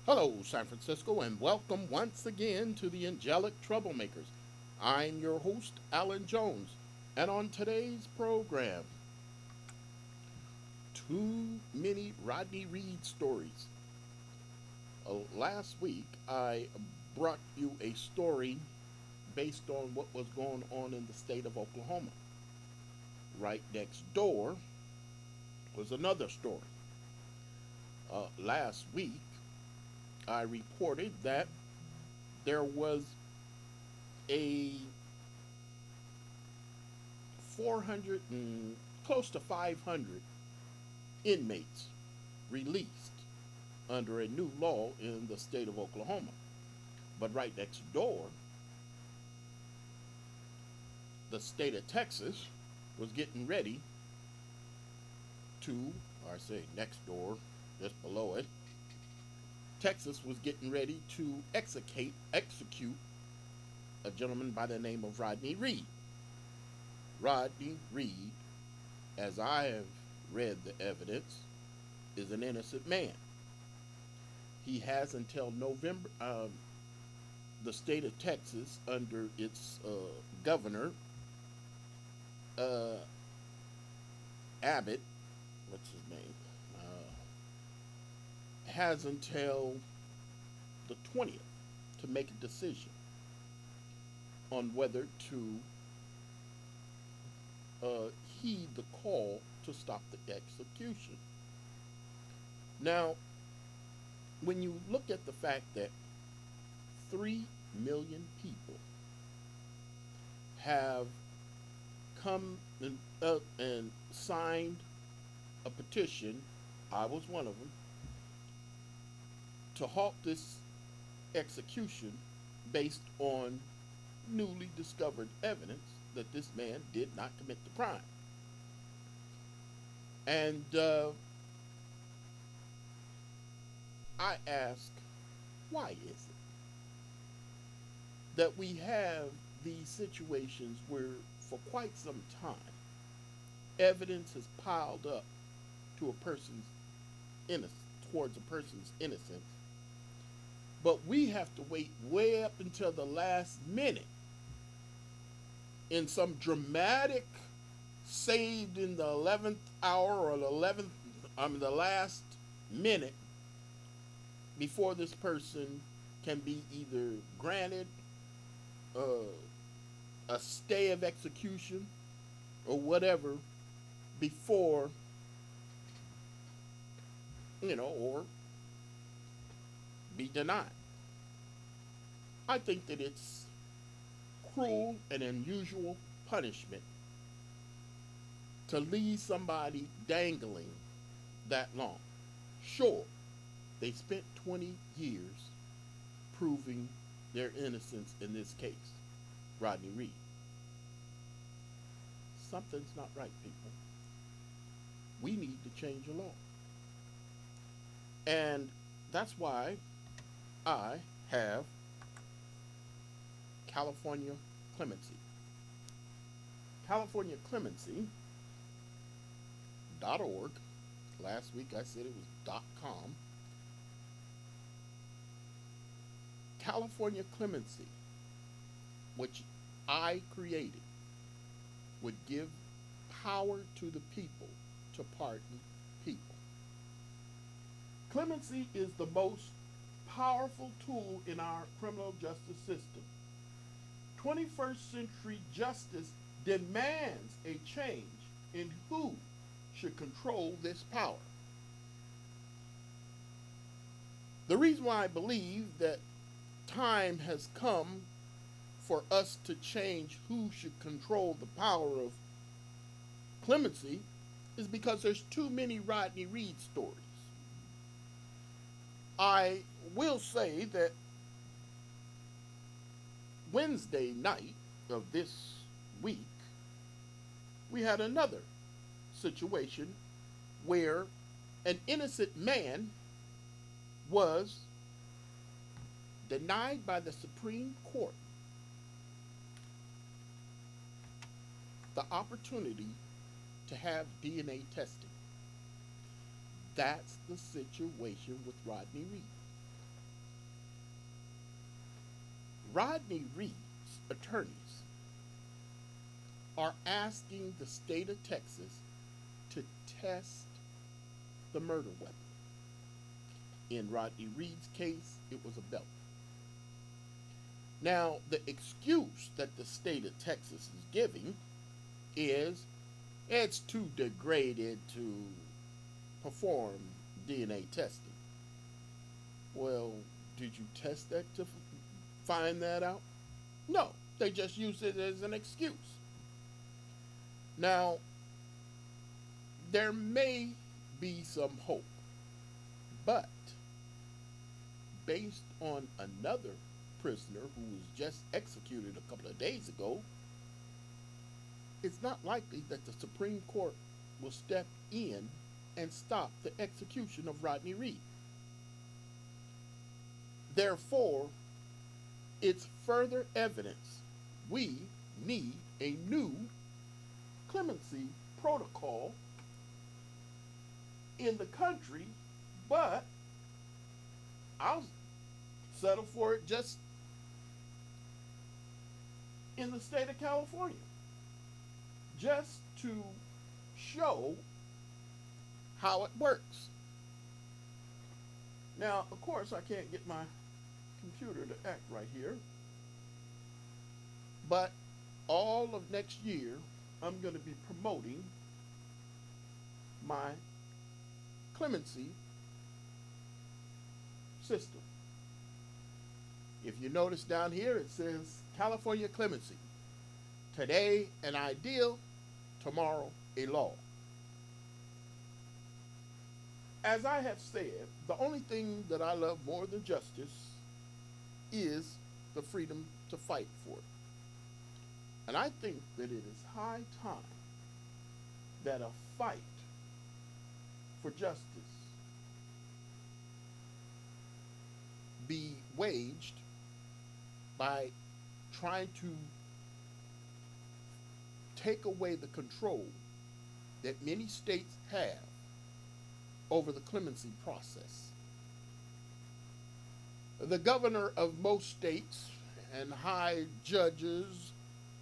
Hello, San Francisco, and welcome once again to the Angelic Troublemakers. I'm your host, Alan Jones, and on today's program, too many Rodney Reed stories. Last week, I brought you a story based on what was going on in the state of Oklahoma. Right next door was another story. Last week, I reported that there was a 400 and close to 500 inmates released under a new law in the state of Oklahoma. But right next door, the state of Texas was getting ready to, or I say next door, just below it, Texas was getting ready to execute a gentleman by the name of Rodney Reed. Rodney Reed, as I have read the evidence, is an innocent man. He has until November. The state of Texas, under its governor, uh, Abbott, what's his name, has until the 20th to make a decision on whether to heed the call to stop the execution. Now, when you look at the fact that 3 million people have come and signed a petition, I was one of them, to halt this execution based on newly discovered evidence that this man did not commit the crime. And I ask, why is it that we have these situations where, for quite some time, evidence has piled up to a person's innocence, towards a person's innocence, but we have to wait way up until the last minute in some dramatic saved in the 11th hour or the last minute before this person can be either granted uh, a stay of execution or whatever before, or be denied. I think that it's cruel and unusual punishment to leave somebody dangling that long. Sure, they spent 20 years proving their innocence in this case, Rodney Reed. Something's not right, people. We need to change the law. And that's why I have California clemency. CaliforniaClemency.org. Last week I said it was .com. California Clemency, which I created, would give power to the people to pardon people. Clemency is the most powerful tool in our criminal justice system. 21st century justice demands a change in who should control this power. The reason why I believe that time has come for us to change who should control the power of clemency is because there's too many Rodney Reed stories. I will say that Wednesday night of this week, we had another situation where an innocent man was denied by the Supreme Court the opportunity to have DNA testing. That's the situation with Rodney Reed. Rodney Reed's attorneys are asking the state of Texas to test the murder weapon. In Rodney Reed's case, it was a belt. Now, the excuse that the state of Texas is giving is it's too degraded to perform DNA testing. Well, did you test that to find that out? No, they just used it as an excuse. Now, there may be some hope, but based on another prisoner who was just executed a couple of days ago, it's not likely that the Supreme Court will step in and stop the execution of Rodney Reed. Therefore, it's further evidence we need a new clemency protocol in the country, but I'll settle for it just in the state of California, just to show how it works. Now, of course, I can't get my computer to act right here, but all of next year, I'm going to be promoting my clemency system. If you notice down here, it says California clemency. Today, an ideal, tomorrow, a law. As I have said, the only thing that I love more than justice is the freedom to fight for it. And I think that it is high time that a fight for justice be waged by trying to take away the control that many states have over the clemency process. The governor of most states and high judges,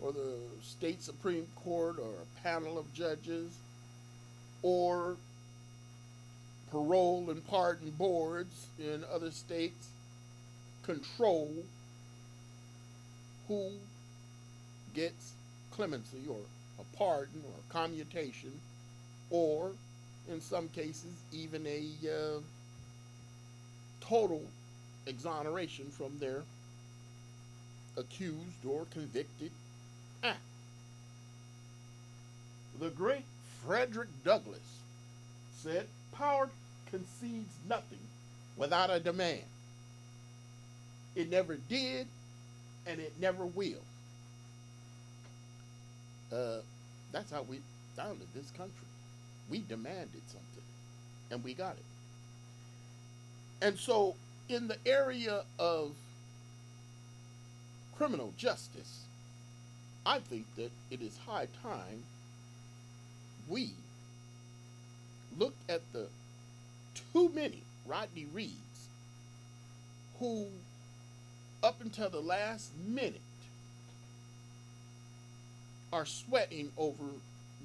or the state Supreme Court, or a panel of judges, or parole and pardon boards in other states control who gets clemency or a pardon or a commutation, or in some cases even a total exoneration from their accused or convicted act. The great Frederick Douglass said, "Power concedes nothing without a demand. It never did, and it never will." That's how we founded this country. We demanded something, and we got it. And so, in the area of criminal justice, I think that it is high time we look at the too many Rodney Reeds who, up until the last minute, are sweating over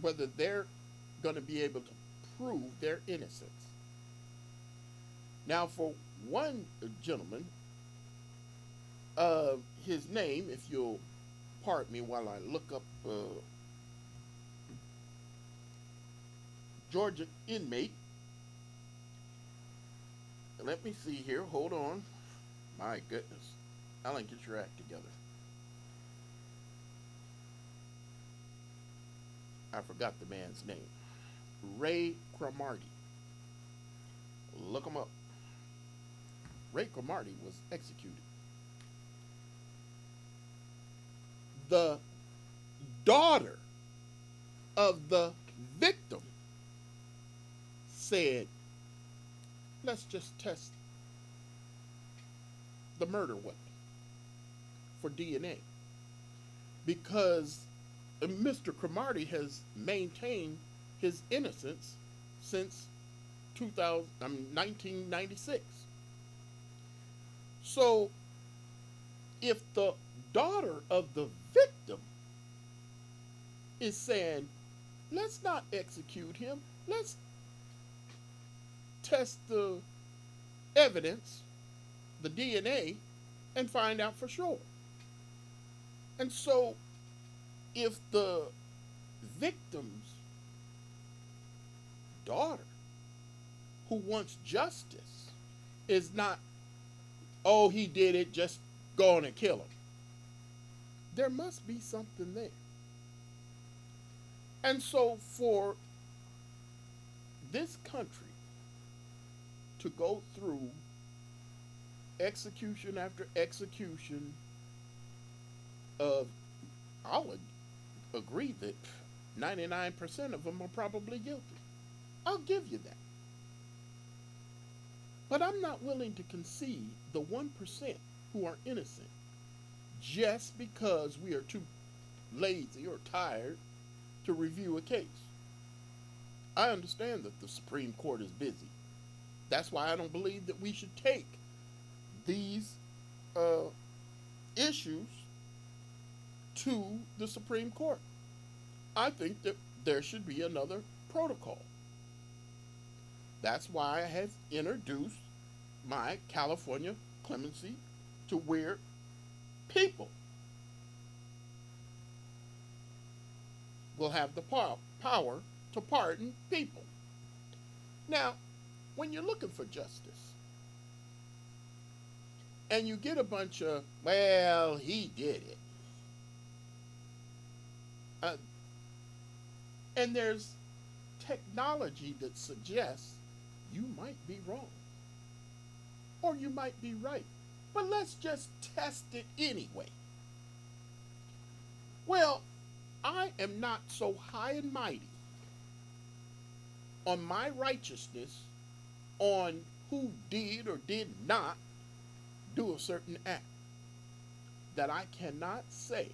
whether they're going to be able to prove their innocence. Now, for one gentleman, his name, if you'll pardon me while I look up Georgia inmate. Let me see here. Hold on. My goodness. Alan, get your act together. I forgot the man's name. Ray Cromartie. Look him up. Ray Cromartie was executed. The daughter of the victim said, let's just test the murder weapon for DNA. Because Mr. Cromartie has maintained his innocence since 1996. So if the daughter of the victim is saying, let's not execute him, let's test the evidence, the DNA, and find out for sure. And so, if the victim's daughter, who wants justice, is not, oh, he did it, just go on and kill him, there must be something there. And so, for this country to go through execution after execution of, I'll agree that 99% of them are probably guilty. I'll give you that. But I'm not willing to concede the 1% who are innocent just because we are too lazy or tired to review a case. I understand that the Supreme Court is busy. That's why I don't believe that we should take these issues to the Supreme Court. I think that there should be another protocol. That's why I have introduced my California clemency, to where people will have the power to pardon people. Now, when you're looking for justice and you get a bunch of, well, he did it, and there's technology that suggests you might be wrong or you might be right, but let's just test it anyway. Well, I am not so high and mighty on my righteousness on who did or did not do a certain act that I cannot say,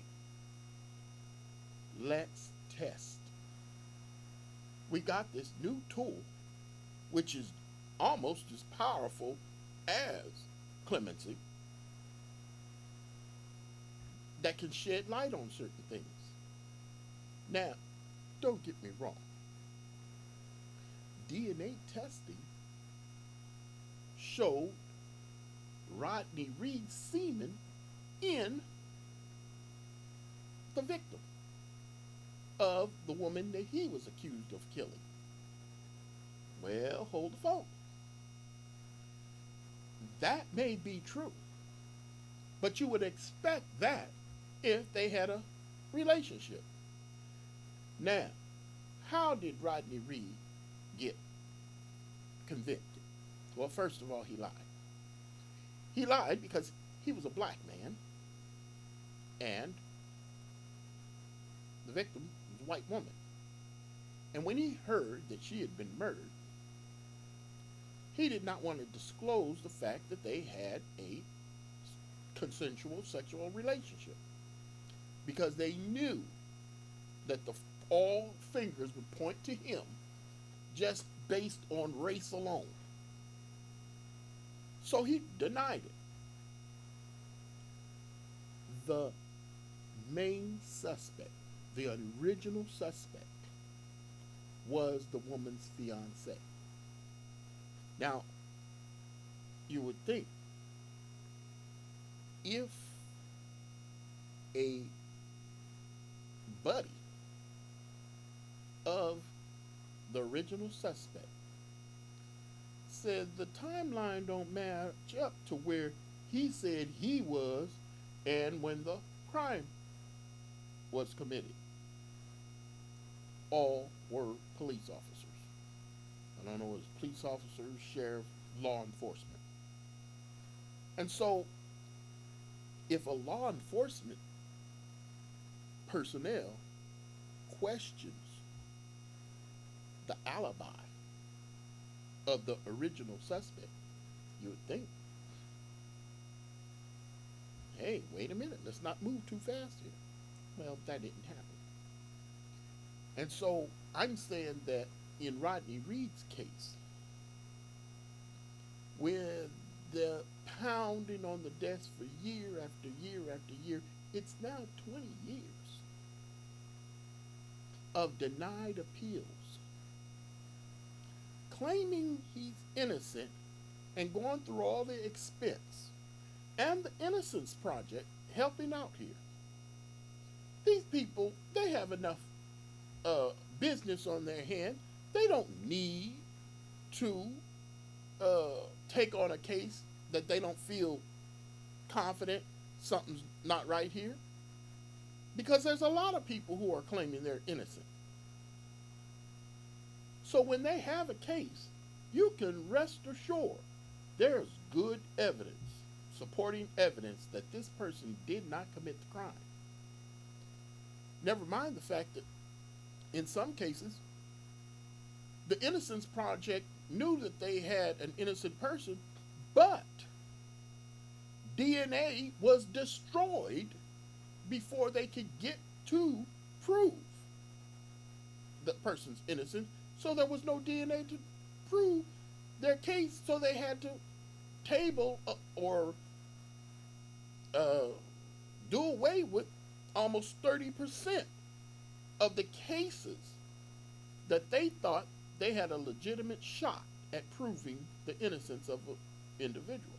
let's test. We got this new tool, which is almost as powerful as clemency, that can shed light on certain things. Now, don't get me wrong. DNA testing showed Rodney Reed's semen in the victim of the woman that he was accused of killing. Well, hold the phone. That may be true, but you would expect that if they had a relationship. Now, how did Rodney Reed get convicted? Well, first of all, he lied. He lied because he was a black man and the victim was a white woman. And when he heard that she had been murdered, he did not want to disclose the fact that they had a consensual sexual relationship, because they knew that all fingers would point to him just based on race alone. So he denied it. The main suspect, the original suspect, was the woman's fiancé. Now, you would think if a buddy of the original suspect said the timeline don't match up to where he said he was and when the crime was committed. All were police officers. I don't know, it was police officers, sheriff, law enforcement. And so, if a law enforcement personnel questions the alibi of the original suspect, you would think, hey, wait a minute, let's not move too fast here. Well, that didn't happen. And so I'm saying that in Rodney Reed's case, with the pounding pounding on the desk for year after year after year. It's now 20 years of denied appeals, claiming he's innocent and going through all the expense, and the Innocence Project helping out here. These people, they have enough business on their hand. They don't need to take on a case that they don't feel confident something's not right here. Because there's a lot of people who are claiming they're innocent. So when they have a case, you can rest assured there's good evidence, supporting evidence that this person did not commit the crime. Never mind the fact that in some cases, the Innocence Project knew that they had an innocent person, but DNA was destroyed before they could get to prove the person's innocence. So there was no DNA to prove their case, so they had to table or do away with almost 30% of the cases that they thought they had a legitimate shot at proving the innocence of an individual.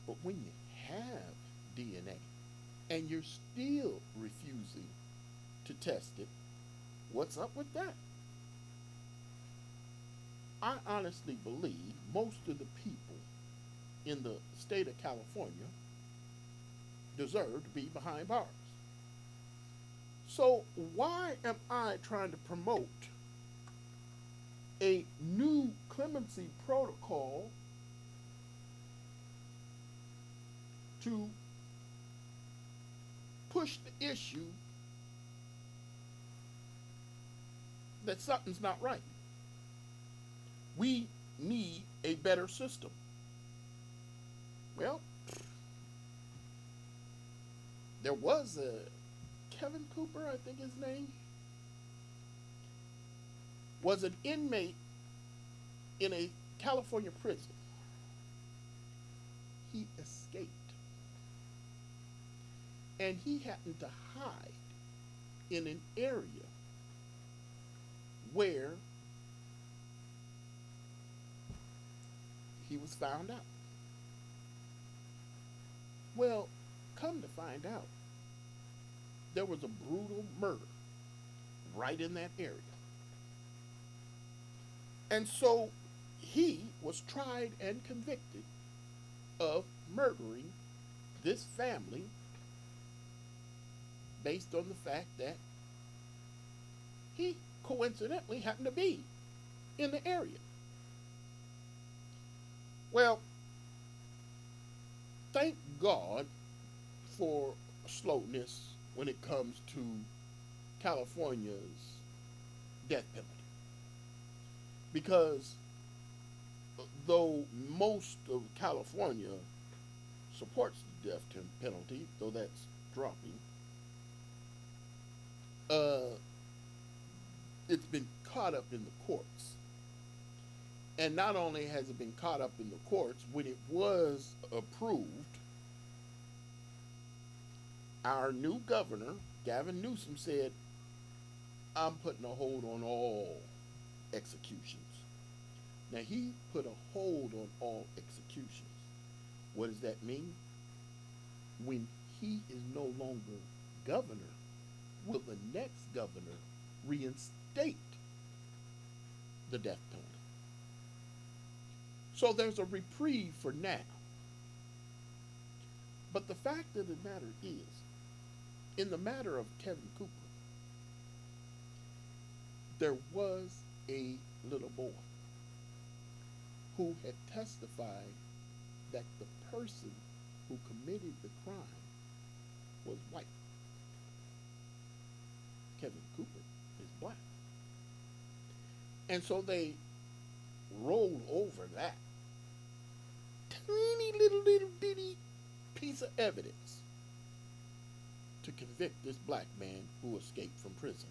But when you have DNA and you're still refusing to test it, what's up with that? I honestly believe most of the people in the state of California deserve to be behind bars. So why am I trying to promote a new clemency protocol to push the issue that something's not right? We need a better system. Well, there was a Kevin Cooper, I think his name, was an inmate in a California prison. He escaped. And he happened to hide in an area where he was found out. Well, come to find out, there was a brutal murder right in that area. And so he was tried and convicted of murdering this family based on the fact that he coincidentally happened to be in the area. Well, thank God for slowness when it comes to California's death penalty. Because though most of California supports the death penalty, though that's dropping, it's been caught up in the courts. And not only has it been caught up in the courts, when it was approved, our new governor, Gavin Newsom, said, I'm putting a hold on all executions. Now, he put a hold on all executions. What does that mean? When he is no longer governor, will the next governor reinstate the death penalty? So there's a reprieve for now. But the fact of the matter is, in the matter of Kevin Cooper, there was a little boy who had testified that the person who committed the crime was white. Kevin Cooper is black. And so they rolled over that tiny little bitty piece of evidence to convict this black man who escaped from prison.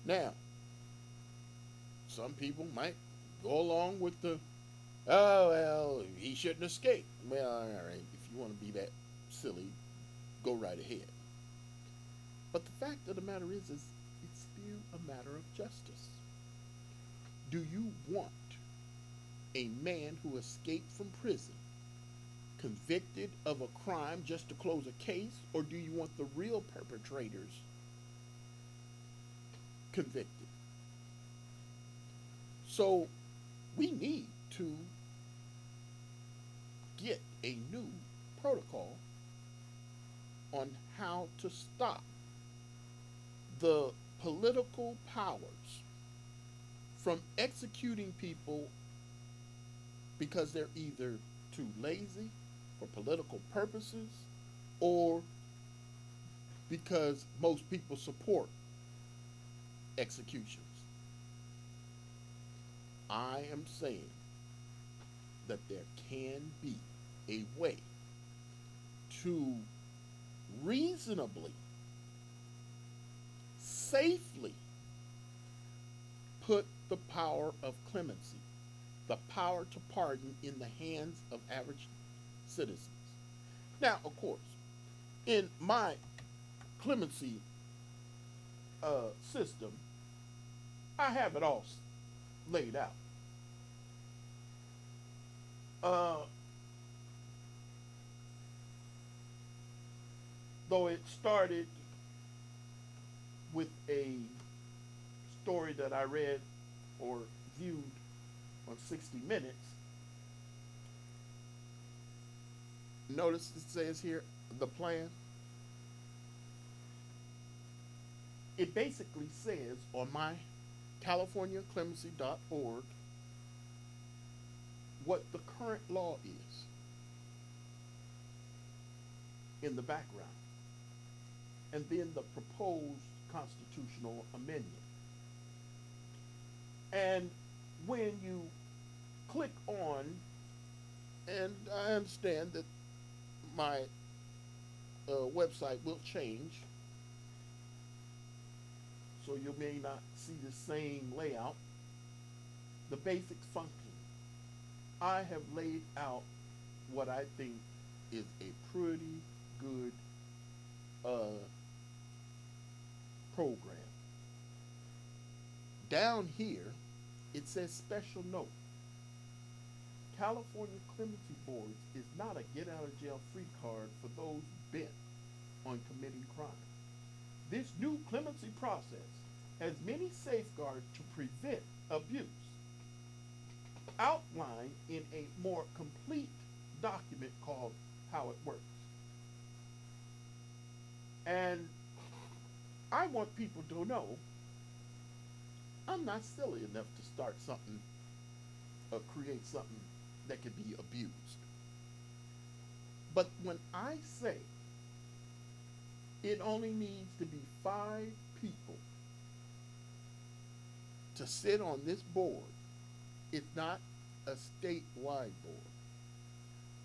Now, some people might go along with the Oh, well, he shouldn't escape. Well, all right, if you want to be that silly, go right ahead. But the fact of the matter is it's still a matter of justice. Do you want a man who escaped from prison convicted of a crime just to close a case, or do you want the real perpetrators convicted? So we need to get a new protocol on how to stop the political powers from executing people because they're either too lazy for political purposes or because most people support executions. I am saying that there can be a way to reasonably, safely put the power of clemency, the power to pardon, in the hands of average citizens. Now, of course, in my clemency system, I have it all laid out. Uh, though it started with a story that I read or viewed on 60 Minutes. Notice it says here the plan. It basically says on my californiaclemency.org what the current law is in the background, and then the proposed constitutional amendment. And when you click on, and I understand that my website will change, so you may not see the same layout, the basic function. I have laid out what I think is a pretty good program. Down here, it says special note. California Clemency Boards is not a get out of jail free card for those bent on committing crime. This new clemency process has many safeguards to prevent abuse, outlined in a more complete document called How It Works. And I want people to know I'm not silly enough to start something or create something that could be abused. But when I say it only needs to be 5 people to sit on this board, it's not a statewide board.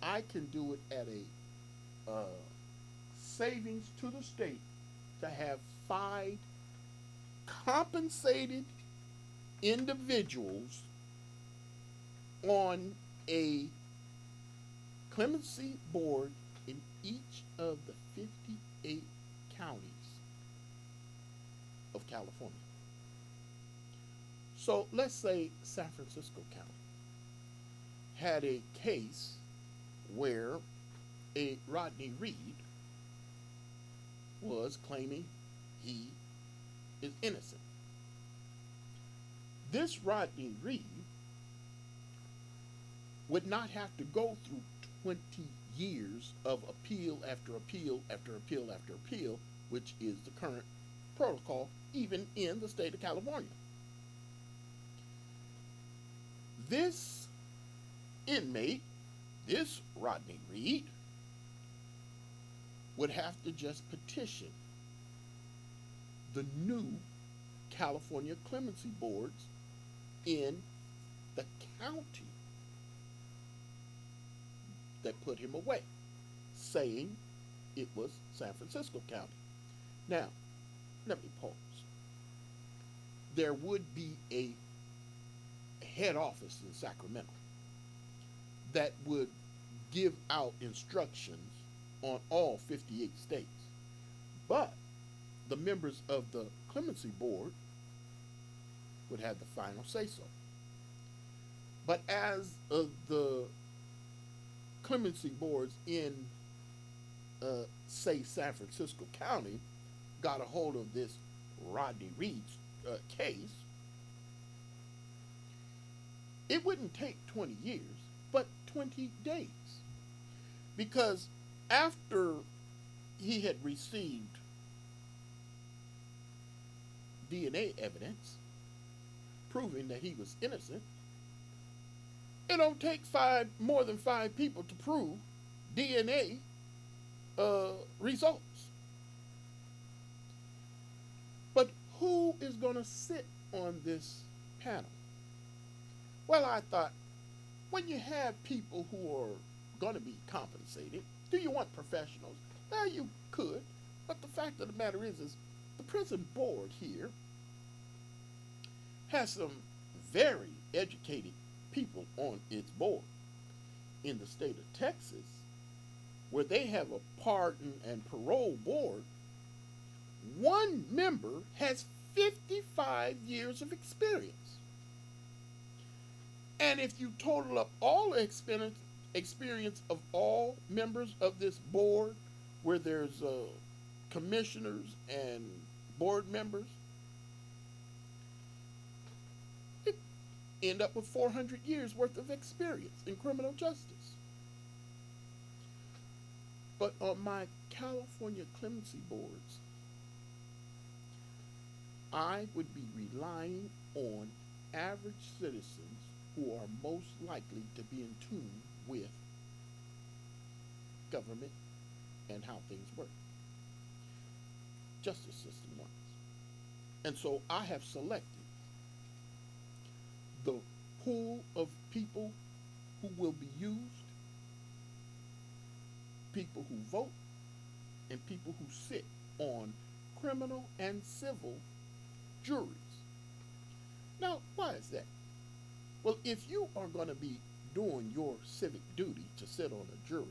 I can do it at a savings to the state to have 5 compensated individuals on a clemency board in each of the 58 counties of California. So let's say San Francisco County had a case where a Rodney Reed was claiming he is innocent. This Rodney Reed would not have to go through 20 years of appeal after appeal after appeal after appeal, which is the current protocol even in the state of California. This inmate, this Rodney Reed, would have to just petition the new California clemency boards in the county that put him away, saying it was San Francisco County. Now, let me pause. There would be a head office in Sacramento. that would give out instructions on all 58 states. But the members of the clemency board would have the final say so. But as the clemency boards in, say, San Francisco County got a hold of this Rodney Reed case, it wouldn't take 20 years, but 20 days. Because after he had received DNA evidence proving that he was innocent, it don't take more than 5 people to prove DNA results. But who is going to sit on this panel? Well, I thought, when you have people who are going to be compensated, do you want professionals? Well, you could, but the fact of the matter is the prison board here has some very educated people on its board. In the state of Texas, where they have a pardon and parole board, one member has 55 years of experience. And if you total up all the experience of all members of this board, where there's commissioners and board members, it end up with 400 years worth of experience in criminal justice. But on my California clemency boards, I would be relying on average citizens who are most likely to be in tune with government and how things work, justice system wise. And so I have selected the pool of people who will be used, people who vote, and people who sit on criminal and civil juries. Now, why is that? Well, if you are going to be doing your civic duty to sit on a jury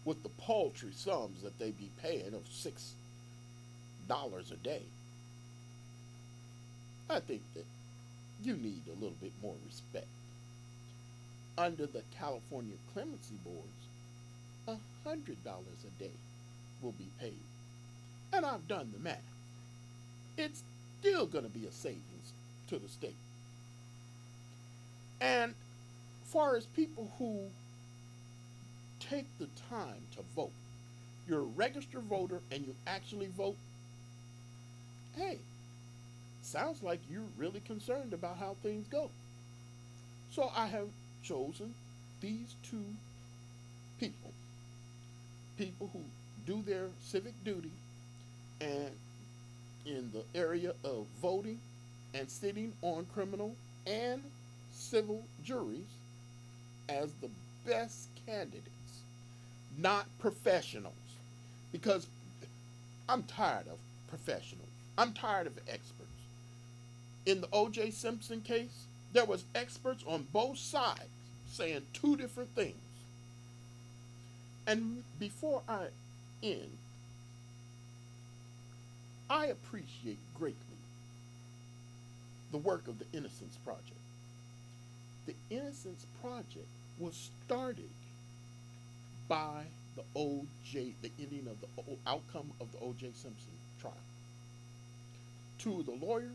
with the paltry sums that they be paying of $6 a day, I think that you need a little bit more respect. Under the California clemency boards, $100 a day will be paid. And I've done the math. It's still going to be a savings to the state. And far as people who take the time to vote, you're a registered voter and you actually vote, hey, sounds like you're really concerned about how things go. So I have chosen these 2 people who do their civic duty and in the area of voting and sitting on criminal and civil juries as the best candidates, not professionals. Because I'm tired of professionals. I'm tired of experts. In the O.J. Simpson case, there was experts on both sides saying 2 different things. And before I end, I appreciate greatly the work of the Innocence Project. The Innocence Project was started by the ending of the outcome of the O.J. Simpson trial. 2 of the lawyers,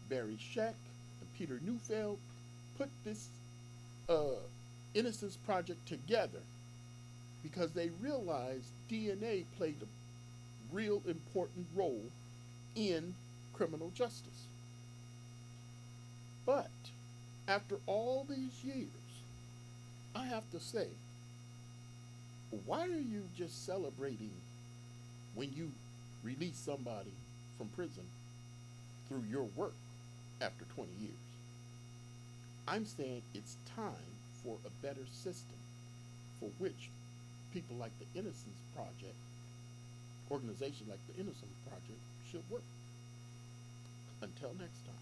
Barry Scheck and Peter Neufeld, put this Innocence Project together because they realized DNA played a real important role in criminal justice. But after all these years, I have to say, why are you just celebrating when you release somebody from prison through your work after 20 years? I'm saying it's time for a better system for which people like the Innocence Project, organizations like the Innocence Project, should work. Until next time.